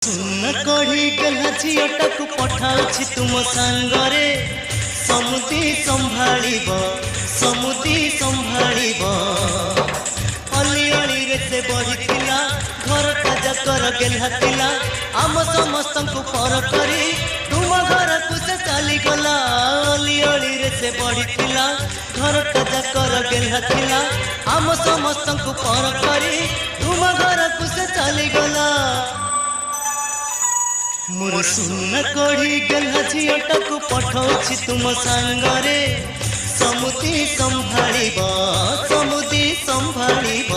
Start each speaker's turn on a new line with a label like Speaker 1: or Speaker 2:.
Speaker 1: सुन कढ़ी गला झीटा को पठाऊँ तुम सांगरे समुदी संभाଳିब समुदी संभालिब अली अली रे से बढ़िथिला घरटा जाकर गेल्हा आम समस्त को पर करी तुम घर को से चली गला अली अली रे से बढ़िथिला घरटा जाकर गेल्हा आम समस्त को पर करी तुम घर को से चली गला मोर सुन कढ़ी गला झीटा को पठाऊँ तुम सांगरे समुदी संभालिब समुदी संभालिब।